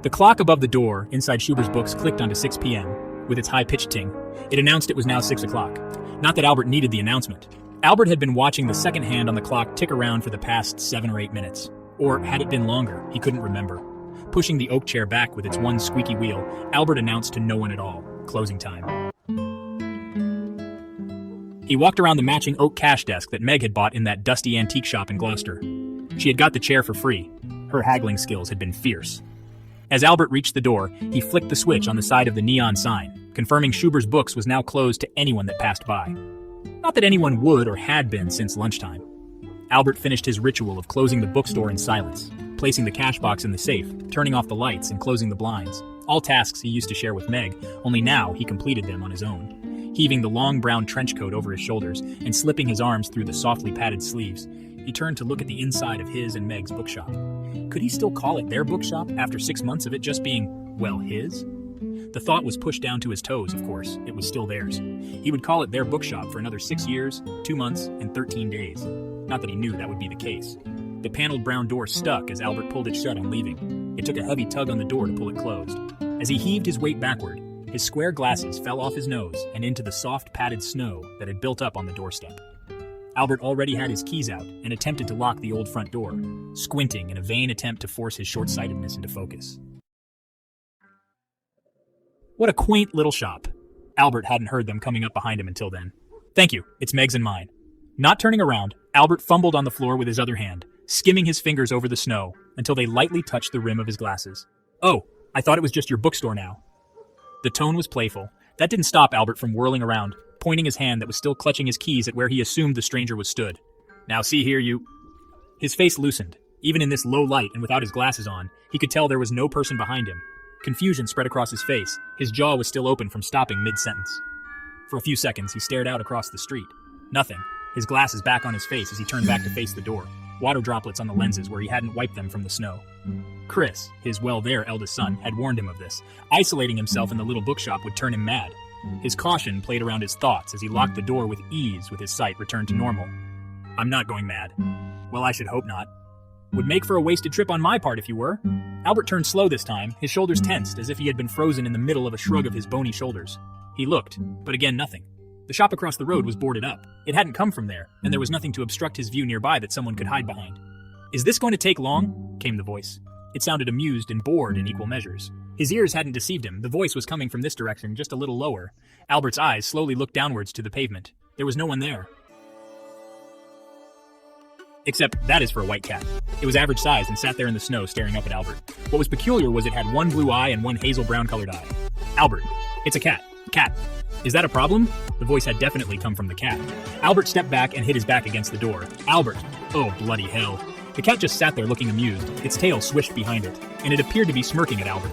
The clock above the door inside Schuber's books clicked onto 6 p.m. with its high-pitched ting. It announced it was now 6 o'clock. Not that Albert needed the announcement. Albert had been watching the second hand on the clock tick around for the past 7 or 8 minutes. Or had it been longer, he couldn't remember. Pushing the oak chair back with its one squeaky wheel, Albert announced to no one at all, closing time. He walked around the matching oak cash desk that Meg had bought in that dusty antique shop in Gloucester. She had got the chair for free. Her haggling skills had been fierce. As Albert reached the door, he flicked the switch on the side of the neon sign, confirming Schuber's books was now closed to anyone that passed by. Not that anyone would or had been since lunchtime. Albert finished his ritual of closing the bookstore in silence, placing the cash box in the safe, turning off the lights, and closing the blinds. All tasks he used to share with Meg, only now he completed them on his own. Heaving the long brown trench coat over his shoulders and slipping his arms through the softly padded sleeves, he turned to look at the inside of his and Meg's bookshop. Could he still call it their bookshop after 6 months of it just being, well, his? The thought was pushed down to his toes, of course. It was still theirs. He would call it their bookshop for another 6 years, 2 months, and 13 days. Not that he knew that would be the case. The paneled brown door stuck as Albert pulled it shut on leaving. It took a heavy tug on the door to pull it closed. As he heaved his weight backward, his square glasses fell off his nose and into the soft padded snow that had built up on the doorstep. Albert already had his keys out and attempted to lock the old front door, squinting in a vain attempt to force his short-sightedness into focus. What a quaint little shop. Albert hadn't heard them coming up behind him until then. Thank you, it's Meg's and mine. Not turning around, Albert fumbled on the floor with his other hand, skimming his fingers over the snow until they lightly touched the rim of his glasses. Oh, I thought it was just your bookstore now. The tone was playful. That didn't stop Albert from whirling around, pointing his hand that was still clutching his keys at where he assumed the stranger was stood. Now see here, you... His face loosened. Even in this low light and without his glasses on, he could tell there was no person behind him. Confusion spread across his face. His jaw was still open from stopping mid-sentence. For a few seconds, he stared out across the street. Nothing. His glasses back on his face as he turned back to face the door. Water droplets on the lenses where he hadn't wiped them from the snow. Chris, his well-there eldest son, had warned him of this. Isolating himself in the little bookshop would turn him mad. His caution played around his thoughts as he locked the door with ease with his sight returned to normal. I'm not going mad. Well, I should hope not. Would make for a wasted trip on my part if you were. Albert turned slow this time, his shoulders tensed as if he had been frozen in the middle of a shrug of his bony shoulders. He looked, but again nothing. The shop across the road was boarded up. It hadn't come from there, and there was nothing to obstruct his view nearby that someone could hide behind. Is this going to take long? Came the voice. It sounded amused and bored in equal measures. His ears hadn't deceived him. The voice was coming from this direction, just a little lower. Albert's eyes slowly looked downwards to the pavement. There was no one there. Except that is for a white cat. It was average size and sat there in the snow staring up at Albert. What was peculiar was it had one blue eye and one hazel brown colored eye. Albert, it's a cat. Cat. Is that a problem? The voice had definitely come from the cat. Albert stepped back and hit his back against the door. Albert. Oh, bloody hell. The cat just sat there looking amused, its tail swished behind it, and it appeared to be smirking at Albert.